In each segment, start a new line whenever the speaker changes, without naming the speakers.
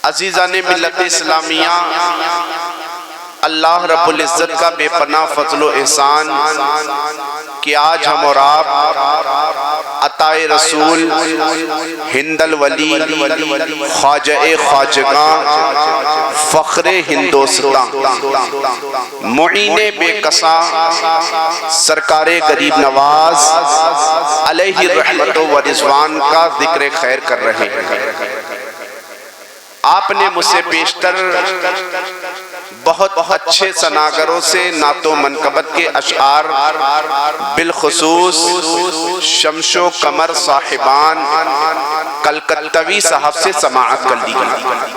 عزیزان ملت اسلامیہ، اللہ رب العزت کا بے پناہ فضل و احسان کہ آج ہم اور آپ عطائے رسول ہند الولی خواجہ خواجگاں فخر ہندوستان معین بے کساں سرکار غریب نواز علیہ رحمت و رضوان کا ذکر خیر کر رہے ہیں۔ آپ نے مجھ سے بیشتر بہت اچھے سناگروں سے نعت و منقبت کے اشعار بالخصوص شمش و قمر صاحبان کلکتوی صاحب سے سماعت کر لی گئی،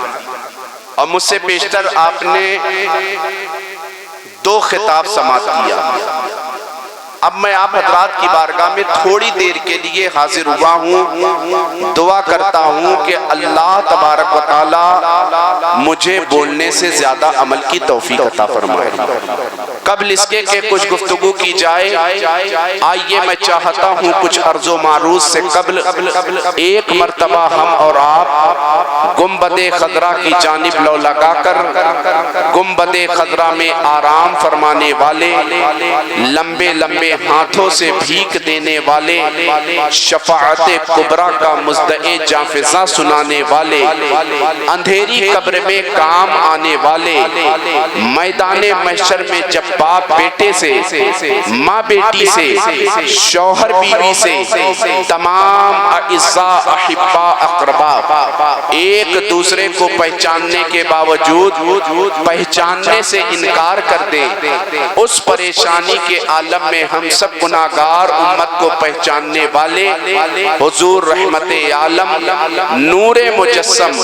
اور مجھ سے بیشتر آپ نے 2 خطاب سماعت کیا۔ اب میں آپ حضرات کی بارگاہ میں تھوڑی دیر کے لیے حاضر ہوا ہوں، دعا کرتا ہوں کہ اللہ تبارک و تعالی مجھے بولنے سے زیادہ عمل کی توفیق عطا فرمائے۔ قبل اس کے کہ کچھ گفتگو کی جائے، آئیے میں چاہتا ہوں کچھ عرض و معروض سے قبل ایک مرتبہ ہم اور آپ گنبد خضرا کی جانب لو لگا کر گنبد خضرا میں آرام فرمانے والے، لمبے لمبے ہاتھوں سے بھیک دینے والے، شفاعت کبریٰ کا مزدعی جانفزا سنانے والے، اندھیری قبر میں کام آنے والے، میدان محشر میں جب باپ بیٹے سے، ماں بیٹی سے، شوہر بیوی سے، تمام اعزاء احباء اقربا ایک دوسرے کو پہچاننے کے باوجود پہچاننے سے انکار کر دیں، اس پریشانی کے عالم میں ہم سب گناہگار امت کو پہچاننے والے حضور رحمت عالم، نور مجسم،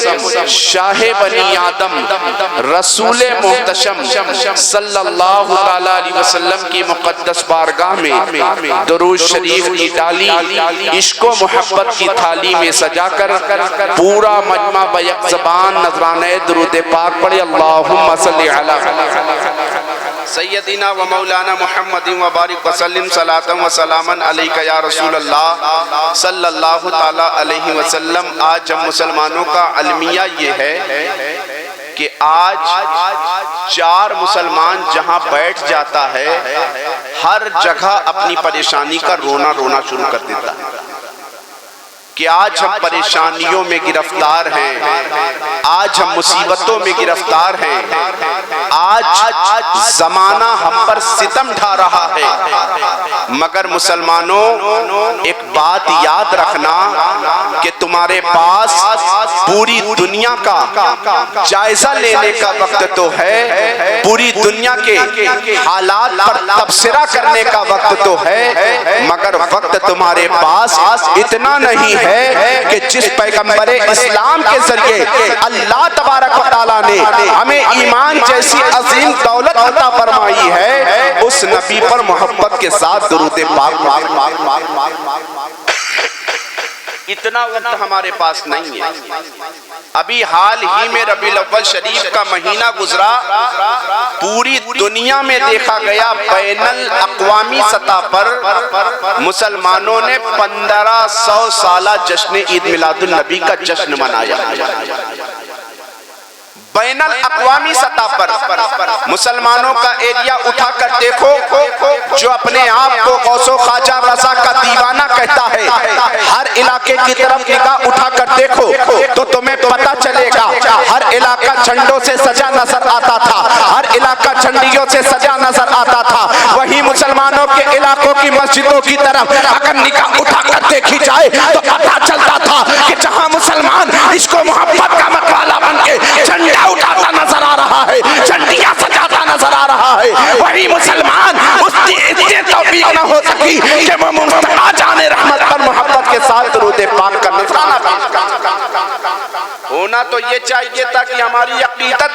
شاہ بنی آدم، رسول محتشم صلی اللہ علیہ وسلم کی مقدس بارگاہ میں درود شریف کی ڈالی عشق و محبت کی تھالی میں سجا کر پورا مجمع بیک زبان نذرانہ درود پاک پڑھے۔ اللہم صلی علی سیدنا و مولانا محمد و بارک وسلم صلاۃ و سلاما علیک یا رسول اللہ صلی اللہ تعالی علیہ وسلم۔ آج ہم مسلمانوں کا المیہ یہ ہے کہ آج 4 مسلمان جہاں بیٹھ جاتا ہے ہر جگہ اپنی پریشانی کا رونا شروع کر دیتا ہے کہ آج ہم پریشانیوں میں گرفتار ہیں، آج ہم مصیبتوں میں گرفتار ہیں، آج زمانہ ہم پر ستم ڈھا رہا ہے۔ مگر مسلمانوں ایک بات یاد رکھنا کہ تمہارے پاس پوری دنیا کا جائزہ لینے کا وقت تو ہے، پوری دنیا کے حالات پر تبصرہ کرنے کا وقت تو ہے، مگر وقت تمہارے پاس اتنا نہیں ہے کہ جس پیغمبر اسلام کے ذریعے اللہ تبارک و تعالیٰ نے ہمیں ایمان جیسی عظیم دولت عطا فرمائی ہے، اس نبی پر محبت کے ساتھ درود پاک اتنا وقت ہمارے پاس نہیں ہے۔ ابھی حال ہی میں ربیع الاول شریف کا مہینہ گزرا، پوری دنیا میں دیکھا گیا بین الاقوامی سطح پر مسلمانوں نے 1500 سالہ جشن عید میلاد النبی کا جشن منایا۔ بین الاقوامی سطح پر مسلمانوں کا ایریا اٹھا کر دیکھو، جو اپنے آپ کو غوث و خواجہ رضا کا دیوانہ کہتا ہے، ہر علاقے کی طرف نگاہ اٹھا کر دیکھو تو تمہیں پتہ چلے گا ہر علاقہ جھنڈوں سے سجا نظر آتا تھا، ہر علاقہ جھنڈیوں سے سجا نظر آتا تھا۔ وہی مسلمانوں کے علاقوں کی مسجدوں کی طرف اگر نگاہ اٹھا کر دیکھی جائے تو پتہ چلتا تھا کہ جہاں مسلمان عشق و محبت کا متوالا بن کے جھنڈا اٹھاتا نظر آ رہا ہے، جھنڈیاں سجاتا نظر آ رہا ہے، وہی مسلمان اس کی اتنی توفیق نہ ہو سکی کہ وہ مصطفیٰ جان رحمت پر محبت کے ساتھ درود پاک کا نذرانہ پیش کرے۔ ہونا تو یہ چاہیے تھا کہ ہماری عقیدت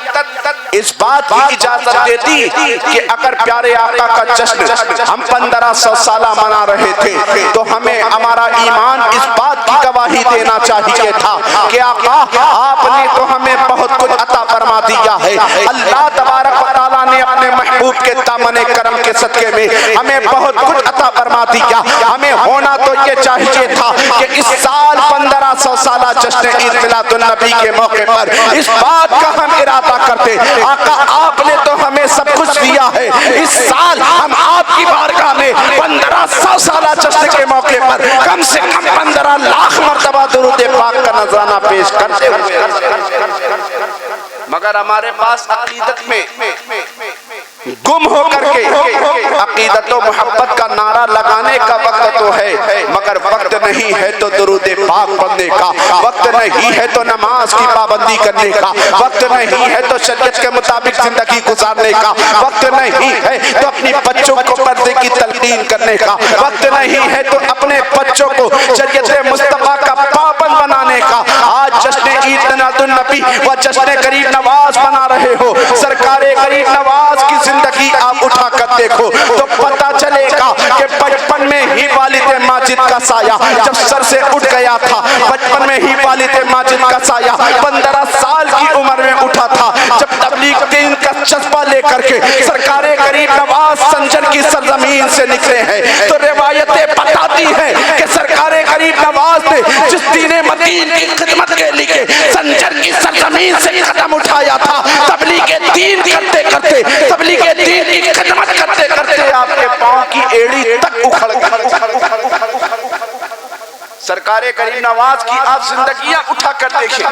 اس بات کی اجازت دیتی کہ اگر پیارے آقا کا جشن ہم 1500 سالہ منا رہے تھے تو ہمیں ہمارا ایمان اس بات کی گواہی دینا چاہیے تھا کہ آقا آپ نے تو ہمیں بہت کچھ عطا فرما دیا ہے۔ اللہ تبارک و تعالیٰ نے نے اپنے محبوب کے دامن کرم کے صدقے میں ہمیں بہت کچھ عطا فرما دیا. ہمیں ہونا تو یہ چاہیے تھا کہ اس سال 1500 سالہ جشن عید میلاد النبی کے موقع پر اس بات کا ہم ارادہ کرتے. آقا آپ نے تو ہمیں سب کچھ دیا ہے, اس سال ہم آپ کی بارگاہ میں 1500 سالہ جشن کے موقع پر کم سے کم 15 لاکھ مرتبہ درود پاک کا نذرانہ پیش کرتے ہوئے, مگر ہمارے پاس عقیدت میں گم ہو کر کے عقیدت و محبت کا نعرہ لگانے کا وقت تو ہے, مگر وقت نہیں ہے تو درود پاک پڑھنے کا, وقت نہیں ہے تو نماز کی پابندی کرنے کا, وقت نہیں ہے تو شریعت کے مطابق زندگی گزارنے کا, وقت نہیں ہے تو اپنی بچوں کو پردے کی تلقین کرنے کا, وقت نہیں ہے تو اپنے بچوں کو شریعت مصطفیٰ کا پابند بنانے کا. آج جشن عید میلاد النبی و جشن غریب نواز بنا رہے ہو. سرکار غریب نواز کی زندگی آپ اٹھا کر دیکھو تو پتہ چلے گا کہ بچپن میں ہی والد ماجد کا سایہ جب سر سے اٹھ گیا تھا, بچپن میں ہی والد ماجد کا سایہ 15 سال کی عمر میں اٹھا تھا, جب تبلیغ دین کا جذبہ لے کر کے سرکار غریب نواز سنجر کی سرزمین سے نکلے ہیں تو روایتیں بتاتی ہیں کہ سرکار غریب نواز نے جس دین مدین کی خدمت کے لیے سنجر کی سرزمین سے قدم اٹھایا تھا, تبلیغ دین کرتے کرتے تبلیغ دین کی خدمت کرتے کرتے آپ کے پاؤں کی ایڑی تک اکھڑ گئی. سرکار غریب نواز کی آپ زندگیاں اٹھا کر دیکھیں.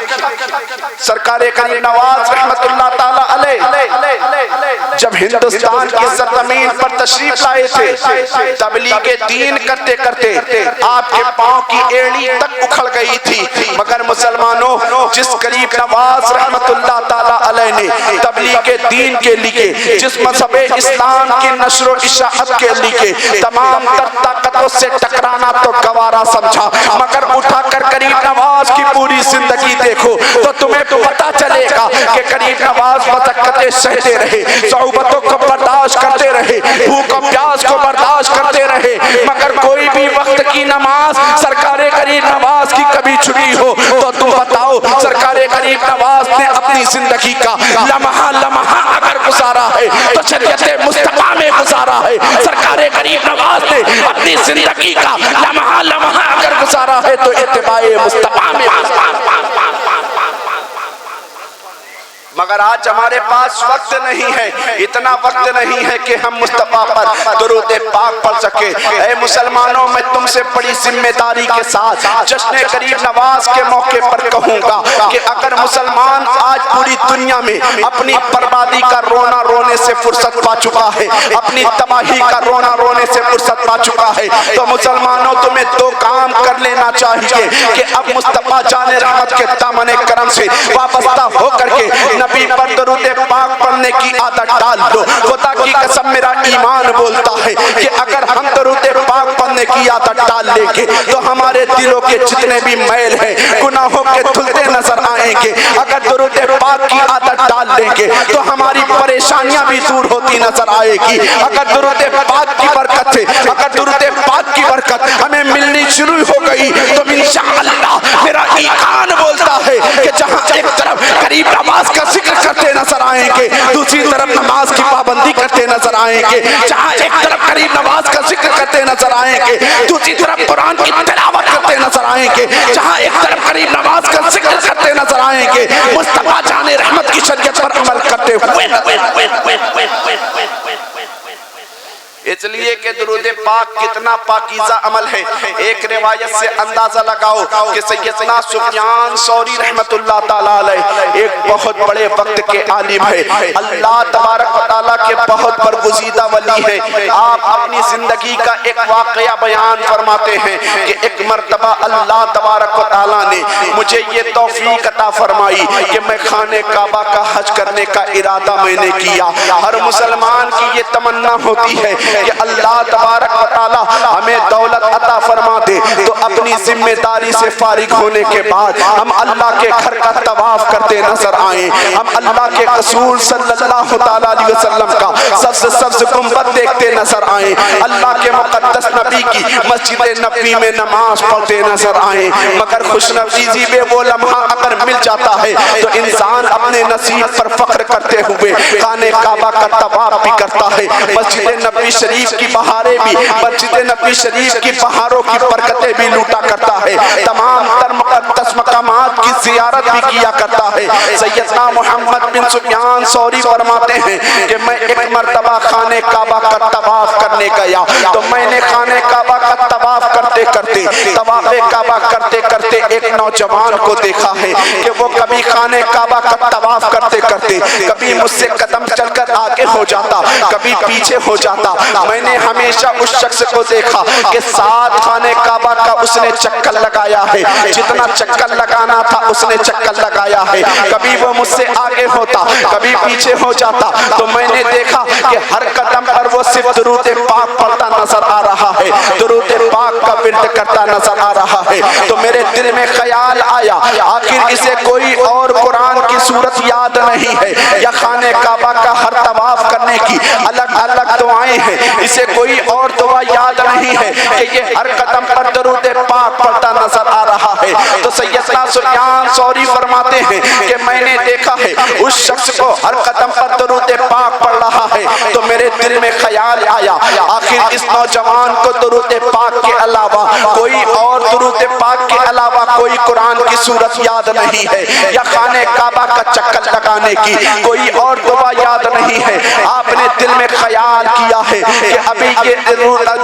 سرکار غریب نواز رحمت اللہ تعالی علیہ جب ہندوستان کی سرزمین پر تشریف لائے تھے, تبلیغ دین کرتے کرتے آپ کے پاؤں کی ایڑی تک اکھڑ گئی تھی, مگر مسلمانوں جس غریب نواز رحمت اللہ تعالی علیہ نے تبلیغ دین کے لیے, جس مذہب اسلام کی نشر و اشاعت کے لیے تمام تر طاقتوں سے ٹکرانا تو گوارا سمجھا, مگر اٹھا کر غریب نواز کی پوری زندگی دیکھو تو تمہیں پتا چلے گا کہ غریب نواز مشقتیں سہتے رہے, صعوبتوں کو برداشت کرتے رہے, بھوک و پیاس کو برداشت کرتے رہے, مگر کوئی بھی وقت کی نماز سرکار غریب نواز کی کبھی چھٹی ہو تو تم بتاؤ سرکار غریب نواز نے اپنی زندگی کا لمحہ لمحہ اگر گزارا ہے تو شریعت مصطفیٰ میں گزارا ہے. سرکار غریب نواز نے اپنی زندگی کا لمحہ لمحہ اگر گزارا ہے تو اتباع مصطفیٰ میں مگر آج ہمارے پاس وقت نہیں ہے, اتنا وقت نہیں ہے کہ ہم مصطفیٰ پر درود پاک پڑھ سکے. اے مسلمانوں میں تم سے بڑی ذمہ داری کے ساتھ جشن غریب نواز کے موقع پر کہوں گا کہ اگر مسلمان آج پوری دنیا میں اپنی بربادی کا رونا رونے سے فرصت پا چکا ہے, اپنی تباہی کا رونا رونے سے فرصت پا چکا ہے, تو مسلمانوں تمہیں دو کام کر لینا چاہیے کہ اب مصطفیٰ جان رحمت کے دامن کرم سے وابستہ ہو کر کے نبی پر درود پاک پڑھنے کی عادت ڈال دو. خدا کی قسم میرا ایمان بولتا ہے کہ اگر ہم درود پاک پڑھنے کی عادت ڈال لیں گے تو ہمارے دلوں کے جتنے بھی میل ہیں گناہوں کے دھلتے نظر آئیں گے. اگر درود پاک کی عادت ڈال لیں گے تو ہماری پریشانیاں بھی دور ہوتی نظر آئے گی. اگر درود پاک کی برکت سے, اگر درود پاک کی برکت ہمیں ملنی شروع ہو گئی تو انشاءاللہ میرا ایمان بولتا ہے کہ جہاں ایک طرف غریب نواز کا ذکر کرتے نظر آئیں گے, دوسری طرف نماز کی پابندی کرتے نظر آئیں گے, جہاں ایک طرف غریب نواز کا ذکر کرتے نظر آئیں گے, دوسری طرف قرآن کی تلاوت کرتے نظر آئیں گے, جہاں ایک طرف غریب نواز کا ذکر کرتے نظر آئیں گے, مصطفیٰ جان رحمت کی شریعت پر عمل کرتے ہوئے. اس لیے کہ درود پاک کتنا پاکیزہ عمل ہے. ایک روایت سے اندازہ لگاؤ کہ سیدنا سفیان ثوری رحمت اللہ تعالیٰ علیہ ایک بہت بڑے وقت کے عالم ہے, اللہ تبارک و تعالیٰ کے بہت برگزیدہ ولی ہے. آپ اپنی زندگی کا ایک واقعہ بیان فرماتے ہیں کہ ایک مرتبہ اللہ تبارک و تعالیٰ نے مجھے یہ توفیق عطا فرمائی کہ میں خانہ کعبہ کا حج کرنے کا ارادہ میں نے کیا. ہر مسلمان کی یہ تمنا ہوتی ہے کہ اللہ تبارک و تعالی ہمیں دولت عطا فرما دے تو اپنی ذمہ داری سے فارغ ہونے کے بعد ہم اللہ کے گھر کا طواف کرتے نظر آئیں، ہم اللہ کے رسول صلی اللہ تعالی علیہ وسلم کا سبز گنبد دیکھتے نظر آئیں، اللہ کے مقدس نبی کی مسجد نبوی میں نماز پڑھتے نظر آئیں، مگر خوش نصیبی میں وہ لمحہ اگر مل جاتا ہے تو انسان اپنے نصیب پر فخر کرتے ہوئے خانہ کعبہ کا طواف بھی کرتا ہے، مسجد نبوی شریف کی بہاریں بھی، مسجد نبوی شریف کی بہاروں کی برکتیں بھی لوٹا کرتا ہے، تمام تر مقدس مقامات کی زیارت بھی کیا کرتا ہے۔ سیدنا محمد بن سفیان ثوری فرماتے ہیں کہ میں ایک مرتبہ خانہ کعبہ کا طواف کرنے گیا تو میں نے خانہ کعبہ کا طواف کرتے کرتے طواف کعبہ کرتے کرتے ایک نوجوان کو دیکھا ہے کہ وہ کبھی خانہ کعبہ کا طواف کرتے کرتے کبھی مجھ سے قدم چل کر آگے ہو جاتا، کبھی پیچھے ہو جاتا۔ میں نے ہمیشہ اس شخص کو دیکھا کہ 7 خانہ کعبہ کا اس نے چکر لگایا ہے، جتنا چکر لگانا تھا اس نے چکر لگایا ہے، کبھی وہ مجھ سے آگے ہوتا کبھی پیچھے ہو جاتا، تو میں نے دیکھا کہ ہر قدم پر وہ صرف درود پاک پڑھتا نظر آ رہا ہے، درود پاک کا ورد کرتا نظر آ رہا ہے۔ تو میرے دل میں خیال آیا آخر اسے کوئی اور قرآن کی سورت یاد نہیں ہے یا خانہ کعبہ کا ہر طواف کرنے کی الگ الگ دعائیں ہیں، اسے کوئی اور دعا یاد نہیں ہے کہ یہ ہر قدم پر درود پاک پڑھتا نظر آ رہا ہے۔ تو سیدنا سفیان ثوری فرماتے ہیں کہ میں نے دیکھا ہے اس شخص کو ہر قدم پر درود پاک پڑھ رہا ہے، تو میرے دل میں خیال آیا آخر اس نوجوان کو درود پاک کے علاوہ کوئی اور درود پاک کے علاوہ کوئی قرآن کی سورت یاد نہیں ہے یا خانہ کعبہ کا چکر لگانے کی کوئی اور دعا یاد نہیں ہے۔ آپ نے دل میں خیال کیا ہے کہ ابھی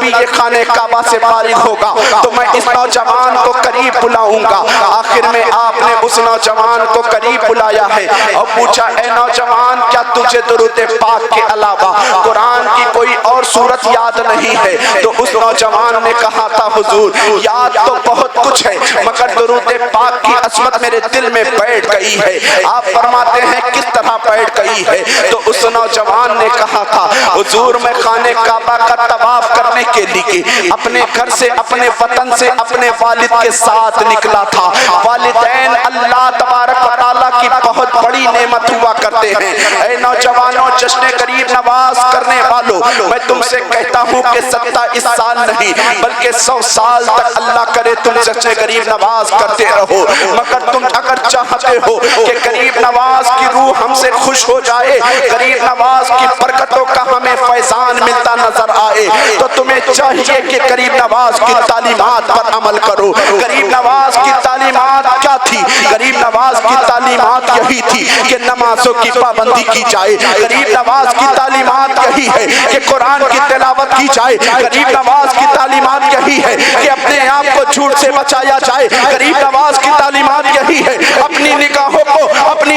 یہ خانہ کعبہ سے فارغ ہوگا تو میں اس نوجوان کو قریب بلاؤں گا۔ آخر میں آپ نے اس نوجوان کو قریب بلایا ہے اور پوچھا اے نوجوان کیا تجھے درود پاک کے علاوہ قرآن کی کوئی اور سورت یاد نہیں ہے؟ تو اس نوجوان نے کہا تھا حضور یاد تو بہت کچھ ہے مگر درود پاک کی عظمت میرے دل میں بیٹھ گئی ہے۔ آپ فرماتے ہیں کس طرح بیٹھ گئی ہے؟ تو اس نوجوان نے کہا تھا حضور میں خانہ کعبہ کا طواف کرنے کے لیے اپنے گھر سے اپنے وطن سے اپنے والد کے ساتھ نکلا تھا۔ والدین اللہ تبارک و تعالیٰ کی بہت بڑی نعمت ہوا کرتے ہیں۔ اے نوجوانوں جشن غریب نواز کرنے والوں میں تم سے کہتا ہوں کہ 27 سال نہیں بلکہ 100 سال تک اللہ کرے تم جشن غریب نواز کرتے رہو، مگر تم اگر چاہتے ہو کہ غریب نواز کی روح ہم سے خوش ہو جائے، غریب نواز کی برکتوں کا ہمیں فیضان ملتا نظر آئے، تو تمہیں چاہیے کہ غریب نواز کی تعلیمات پر عمل کرو۔ غریب نواز کی تعلیمات کیا تھی؟ غریب نواز کی تعلیمات یہی تھی کہ نمازوں کی پابندی کی جائے، غریب نواز کی تعلیمات یہی ہے کہ قرآن کی تلاوت کی جائے، غریب نواز کی تعلیمات یہی ہے کہ اپنے آپ کو جھوٹ سے بچایا جائے، غریب نواز کی تعلیمات یہی ہے اپنی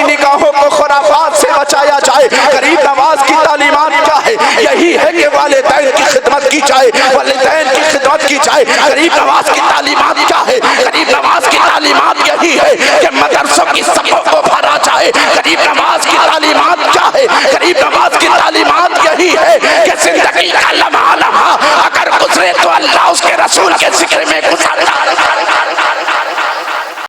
نگاہوں کو خرافات سے بچایا جائے، غریب نواز کی تعلیمات کیا ہے؟ یہی ہے کہ والدین کی خدمت کی جائے، والدین کی خدمت کی جائے۔ غریب نواز کی تعلیمات کیا ہے؟ غریب نواز کی تعلیمات یہی ہے کہ مدرسوں کی صفوں کو بھرا جائے، غریب نواز کی تعلیمات کیا ہے؟ غریب نواز کی تعلیمات یہی ہے کہ زندگی کا لمحہ لمحہ اگر گزرے تو اللہ اس کے رسول کے